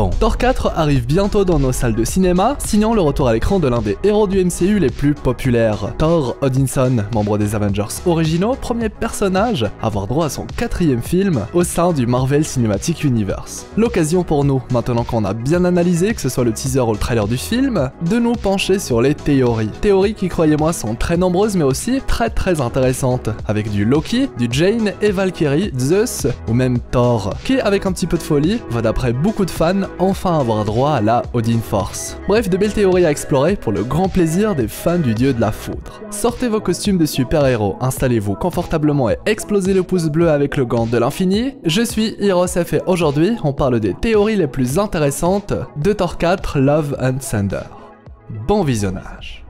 Bon, Thor 4 arrive bientôt dans nos salles de cinéma, signant le retour à l'écran de l'un des héros du MCU les plus populaires. Thor Odinson, membre des Avengers originaux, premier personnage à avoir droit à son 4e film au sein du Marvel Cinematic Universe. L'occasion pour nous, maintenant qu'on a bien analysé, que ce soit le teaser ou le trailer du film, de nous pencher sur les théories. Théories qui, croyez-moi, sont très nombreuses mais aussi très intéressantes, avec du Loki, du Jane et Valkyrie, Zeus ou même Thor, qui avec un petit peu de folie, va d'après beaucoup de fans enfin avoir droit à la Odin Force. Bref, de belles théories à explorer pour le grand plaisir des fans du dieu de la foudre. Sortez vos costumes de super-héros, installez-vous confortablement et explosez le pouce bleu avec le gant de l'infini. Je suis HeroesF et aujourd'hui, on parle des théories les plus intéressantes de Thor 4 Love and Thunder. Bon visionnage.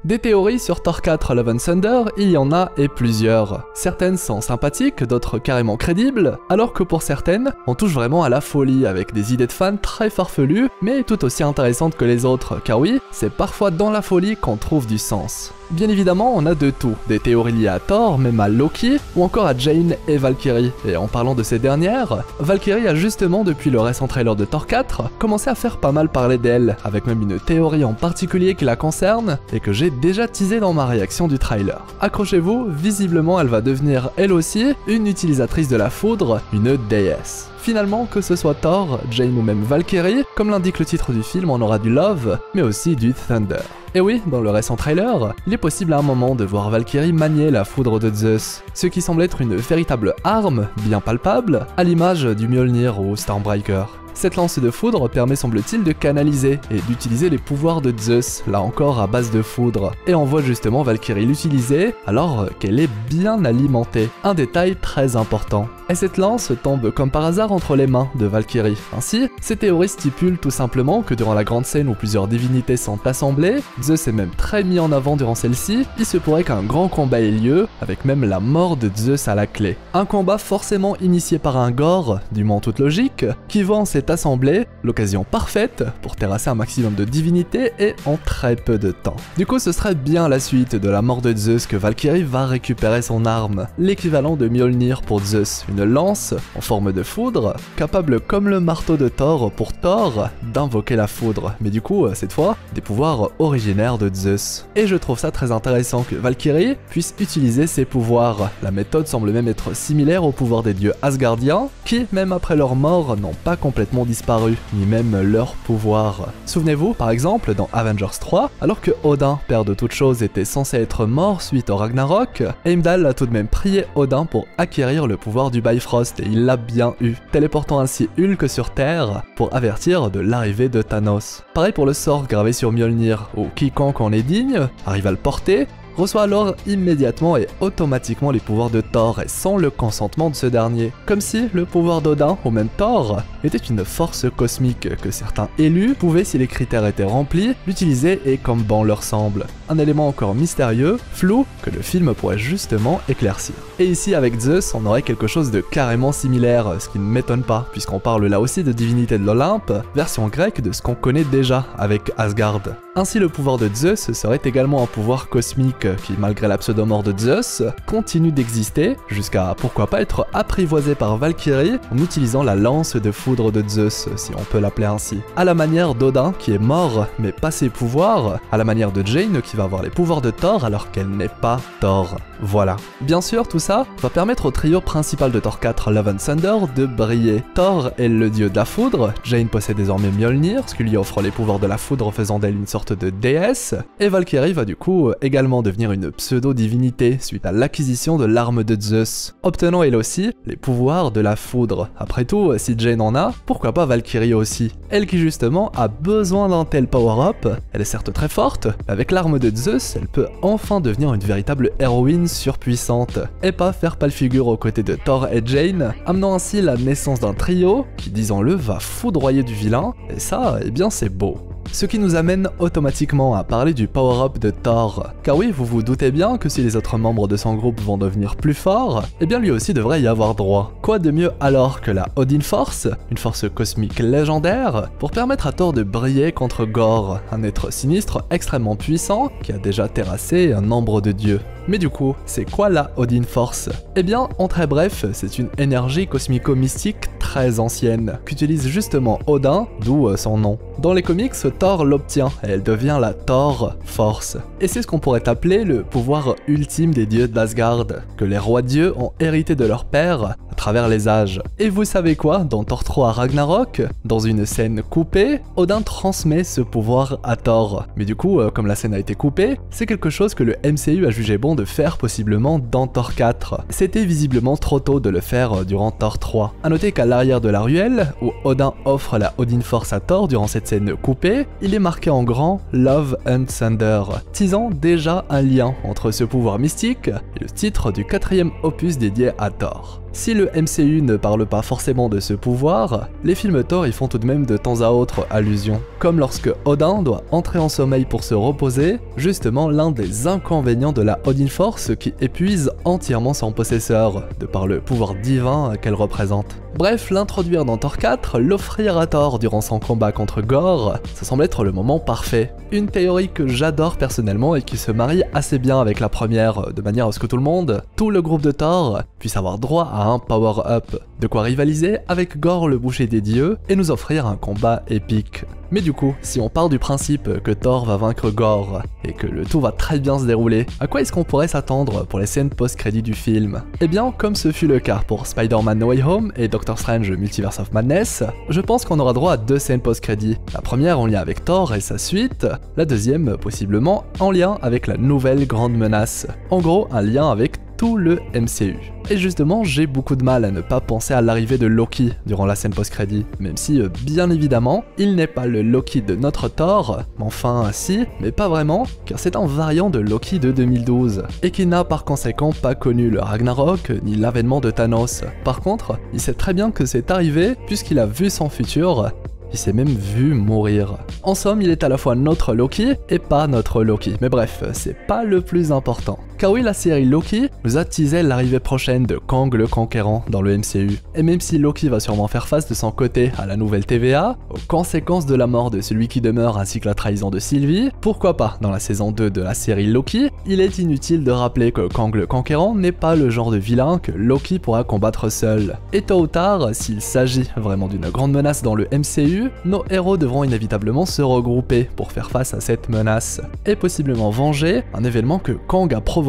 Des théories sur Thor 4 Love and Thunder, il y en a et plusieurs. Certaines sont sympathiques, d'autres carrément crédibles, alors que pour certaines, on touche vraiment à la folie avec des idées de fans très farfelues, mais tout aussi intéressantes que les autres, car oui, c'est parfois dans la folie qu'on trouve du sens. Bien évidemment, on a de tout, des théories liées à Thor, même à Loki, ou encore à Jane et Valkyrie. Et en parlant de ces dernières, Valkyrie a justement, depuis le récent trailer de Thor 4, commencé à faire pas mal parler d'elle, avec même une théorie en particulier qui la concerne, et que j'ai déjà teasé dans ma réaction du trailer. Accrochez-vous, visiblement elle va devenir elle aussi une utilisatrice de la foudre, une déesse. Finalement, que ce soit Thor, Jane ou même Valkyrie, comme l'indique le titre du film, on aura du love, mais aussi du thunder. Et oui, dans le récent trailer, il est possible à un moment de voir Valkyrie manier la foudre de Zeus, ce qui semble être une véritable arme, bien palpable, à l'image du Mjolnir ou Stormbreaker. Cette lance de foudre permet, semble-t-il, de canaliser et d'utiliser les pouvoirs de Zeus, là encore à base de foudre. Et on voit justement Valkyrie l'utiliser alors qu'elle est bien alimentée. Un détail très important. Et cette lance tombe comme par hasard entre les mains de Valkyrie. Ainsi, ces théories stipulent tout simplement que durant la grande scène où plusieurs divinités sont assemblées, Zeus est même très mis en avant durant celle-ci, il se pourrait qu'un grand combat ait lieu, avec même la mort de Zeus à la clé. Un combat forcément initié par un Gore, du moins toute logique, qui voit en cette assemblée l'occasion parfaite pour terrasser un maximum de divinités et en très peu de temps. Du coup, ce serait bien la suite de la mort de Zeus que Valkyrie va récupérer son arme, l'équivalent de Mjolnir pour Zeus, une lance en forme de foudre, capable comme le marteau de Thor pour Thor d'invoquer la foudre, mais du coup, cette fois, des pouvoirs originaires de Zeus. Et je trouve ça très intéressant que Valkyrie puisse utiliser ses pouvoirs. La méthode semble même être similaire aux pouvoirs des dieux asgardiens, qui, même après leur mort, n'ont pas complètement disparu, ni même leur pouvoir. Souvenez-vous, par exemple, dans Avengers 3, alors que Odin, père de toute chose, était censé être mort suite au Ragnarok, Heimdall a tout de même prié Odin pour acquérir le pouvoir du Bifrost, et il l'a bien eu, téléportant ainsi Hulk sur Terre pour avertir de l'arrivée de Thanos. Pareil pour le sort gravé sur Mjolnir, où quiconque en est digne arrive à le porter, reçoit alors immédiatement et automatiquement les pouvoirs de Thor et sans le consentement de ce dernier. Comme si le pouvoir d'Odin, ou même Thor, était une force cosmique que certains élus pouvaient, si les critères étaient remplis, l'utiliser et comme bon leur semble. Un élément encore mystérieux, flou, que le film pourrait justement éclaircir. Et ici avec Zeus, on aurait quelque chose de carrément similaire, ce qui ne m'étonne pas, puisqu'on parle là aussi de divinité de l'Olympe, version grecque de ce qu'on connaît déjà avec Asgard. Ainsi le pouvoir de Zeus serait également un pouvoir cosmique qui, malgré la pseudo-mort de Zeus, continue d'exister, jusqu'à pourquoi pas être apprivoisé par Valkyrie en utilisant la lance de foudre de Zeus, si on peut l'appeler ainsi. À la manière d'Odin qui est mort mais pas ses pouvoirs, à la manière de Jane qui va avoir les pouvoirs de Thor alors qu'elle n'est pas Thor. Voilà. Bien sûr, tout ça va permettre au trio principal de Thor 4 Love and Thunder de briller. Thor est le dieu de la foudre, Jane possède désormais Mjolnir, ce qui lui offre les pouvoirs de la foudre faisant d'elle une sorte de déesse, et Valkyrie va du coup également devenir une pseudo-divinité suite à l'acquisition de l'arme de Zeus, obtenant elle aussi les pouvoirs de la foudre. Après tout, si Jane en a, pourquoi pas Valkyrie aussi? Elle qui justement a besoin d'un tel power-up, elle est certes très forte, mais avec l'arme de Zeus, elle peut enfin devenir une véritable héroïne surpuissante, et pas faire pâle figure aux côtés de Thor et Jane, amenant ainsi la naissance d'un trio qui, disons-le, va foudroyer du vilain, et ça, eh bien c'est beau. Ce qui nous amène automatiquement à parler du power-up de Thor. Car oui, vous vous doutez bien que si les autres membres de son groupe vont devenir plus forts, eh bien lui aussi devrait y avoir droit. Quoi de mieux alors que la Odin Force, une force cosmique légendaire, pour permettre à Thor de briller contre Gorr, un être sinistre extrêmement puissant qui a déjà terrassé un nombre de dieux. Mais du coup, c'est quoi la Odin Force? Eh bien, en très bref, c'est une énergie cosmico-mystique très ancienne, qu'utilise justement Odin, d'où son nom. Dans les comics, Thor l'obtient et elle devient la Thor Force. Et c'est ce qu'on pourrait appeler le pouvoir ultime des dieux d'Asgard, que les rois dieux ont hérité de leur père à travers les âges. Et vous savez quoi? Dans Thor 3 Ragnarok, dans une scène coupée, Odin transmet ce pouvoir à Thor. Mais du coup, comme la scène a été coupée, c'est quelque chose que le MCU a jugé bon de faire possiblement dans Thor 4. C'était visiblement trop tôt de le faire durant Thor 3. A noter qu'à l'arrière de la ruelle, où Odin offre la Odin Force à Thor durant cette scène coupée, il est marqué en grand Love and Thunder, teasant déjà un lien entre ce pouvoir mystique et le titre du 4e opus dédié à Thor. Si le MCU ne parle pas forcément de ce pouvoir, les films Thor y font tout de même de temps à autre allusion. Comme lorsque Odin doit entrer en sommeil pour se reposer, justement l'un des inconvénients de la Odin Force qui épuise entièrement son possesseur, de par le pouvoir divin qu'elle représente. Bref, l'introduire dans Thor 4, l'offrir à Thor durant son combat contre Gorr, ça semble être le moment parfait. Une théorie que j'adore personnellement et qui se marie assez bien avec la première, de manière à ce que tout le groupe de Thor, puisse avoir droit à un power-up, de quoi rivaliser avec Gorr le boucher des dieux et nous offrir un combat épique. Mais du coup, si on part du principe que Thor va vaincre Gorr et que le tout va très bien se dérouler, à quoi est-ce qu'on pourrait s'attendre pour les scènes post-crédits du film? Eh bien, comme ce fut le cas pour Spider-Man No Way Home et Doctor Strange Multiverse of Madness, je pense qu'on aura droit à 2 scènes post-crédits. La première en lien avec Thor et sa suite, la deuxième possiblement en lien avec la nouvelle grande menace. En gros, un lien avec tout le MCU. Et justement, j'ai beaucoup de mal à ne pas penser à l'arrivée de Loki durant la scène post-crédit, même si, bien évidemment, il n'est pas le Loki de notre Thor, mais enfin si, mais pas vraiment, car c'est un variant de Loki de 2012, et qui n'a par conséquent pas connu le Ragnarok ni l'avènement de Thanos. Par contre, il sait très bien que c'est arrivé puisqu'il a vu son futur, il s'est même vu mourir. En somme, il est à la fois notre Loki et pas notre Loki, mais bref, c'est pas le plus important. Car oui, la série Loki nous a teasé l'arrivée prochaine de Kang le Conquérant dans le MCU. Et même si Loki va sûrement faire face de son côté à la nouvelle TVA, aux conséquences de la mort de celui qui demeure ainsi que la trahison de Sylvie, pourquoi pas dans la saison 2 de la série Loki, il est inutile de rappeler que Kang le Conquérant n'est pas le genre de vilain que Loki pourra combattre seul. Et tôt ou tard, s'il s'agit vraiment d'une grande menace dans le MCU, nos héros devront inévitablement se regrouper pour faire face à cette menace, et possiblement venger un événement que Kang a provoqué,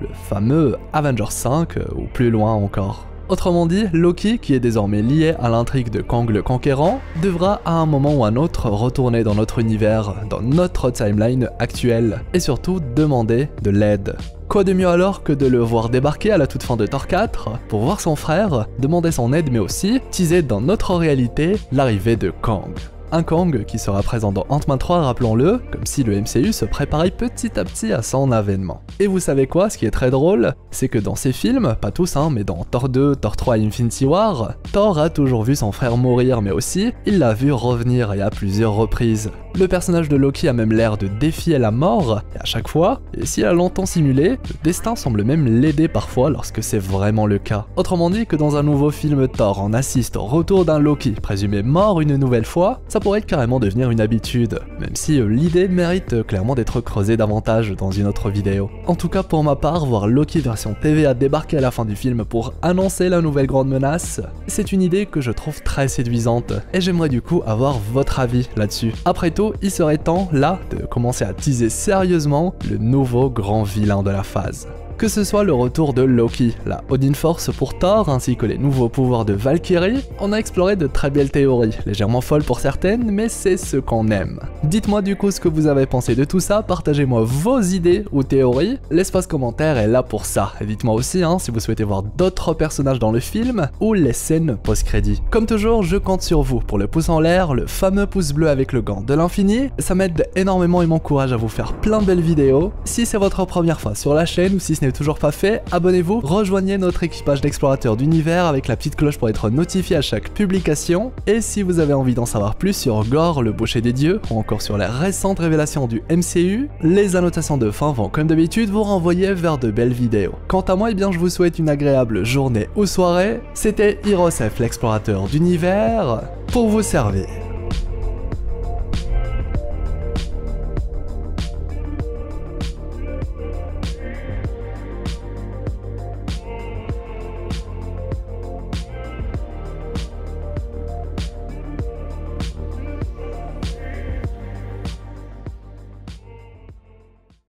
le fameux Avengers 5 ou plus loin encore. Autrement dit, Loki, qui est désormais lié à l'intrigue de Kang le Conquérant, devra à un moment ou un autre retourner dans notre univers, dans notre timeline actuelle, et surtout demander de l'aide. Quoi de mieux alors que de le voir débarquer à la toute fin de Thor 4 pour voir son frère, demander son aide mais aussi teaser dans notre réalité l'arrivée de Kang. Un Kang qui sera présent dans Ant-Man 3, rappelons-le, comme si le MCU se préparait petit à petit à son avènement. Et vous savez quoi, ce qui est très drôle, c'est que dans ces films, pas tous mais dans Thor 2, Thor 3 et Infinity War, Thor a toujours vu son frère mourir mais aussi, il l'a vu revenir et à plusieurs reprises. Le personnage de Loki a même l'air de défier la mort, et à chaque fois, et s'il a longtemps simulé, le destin semble même l'aider parfois lorsque c'est vraiment le cas. Autrement dit que dans un nouveau film Thor, on assiste au retour d'un Loki présumé mort une nouvelle fois, ça pourrait carrément devenir une habitude, même si l'idée mérite clairement d'être creusée davantage dans une autre vidéo. En tout cas pour ma part, voir Loki version TVA débarquer à la fin du film pour annoncer la nouvelle grande menace, c'est une idée que je trouve très séduisante, et j'aimerais du coup avoir votre avis là-dessus. Après tout, il serait temps, là, de commencer à teaser sérieusement le nouveau grand vilain de la phase. Que ce soit le retour de Loki, la Odin Force pour Thor, ainsi que les nouveaux pouvoirs de Valkyrie, on a exploré de très belles théories, légèrement folles pour certaines, mais c'est ce qu'on aime. Dites-moi du coup ce que vous avez pensé de tout ça, partagez-moi vos idées ou théories, l'espace commentaire est là pour ça. Et dites-moi aussi si vous souhaitez voir d'autres personnages dans le film, ou les scènes post-crédit. Comme toujours, je compte sur vous pour le pouce en l'air, le fameux pouce bleu avec le gant de l'infini, ça m'aide énormément et m'encourage à vous faire plein de belles vidéos. Si c'est votre première fois sur la chaîne, ou si ce n'est n'est toujours pas fait, abonnez-vous, rejoignez notre équipage d'explorateurs d'univers avec la petite cloche pour être notifié à chaque publication. Et si vous avez envie d'en savoir plus sur Gorr, le boucher des dieux, ou encore sur les récentes révélations du MCU, les annotations de fin vont comme d'habitude vous renvoyer vers de belles vidéos. Quant à moi, eh bien je vous souhaite une agréable journée ou soirée. C'était Hirosef, l'explorateur d'univers, pour vous servir.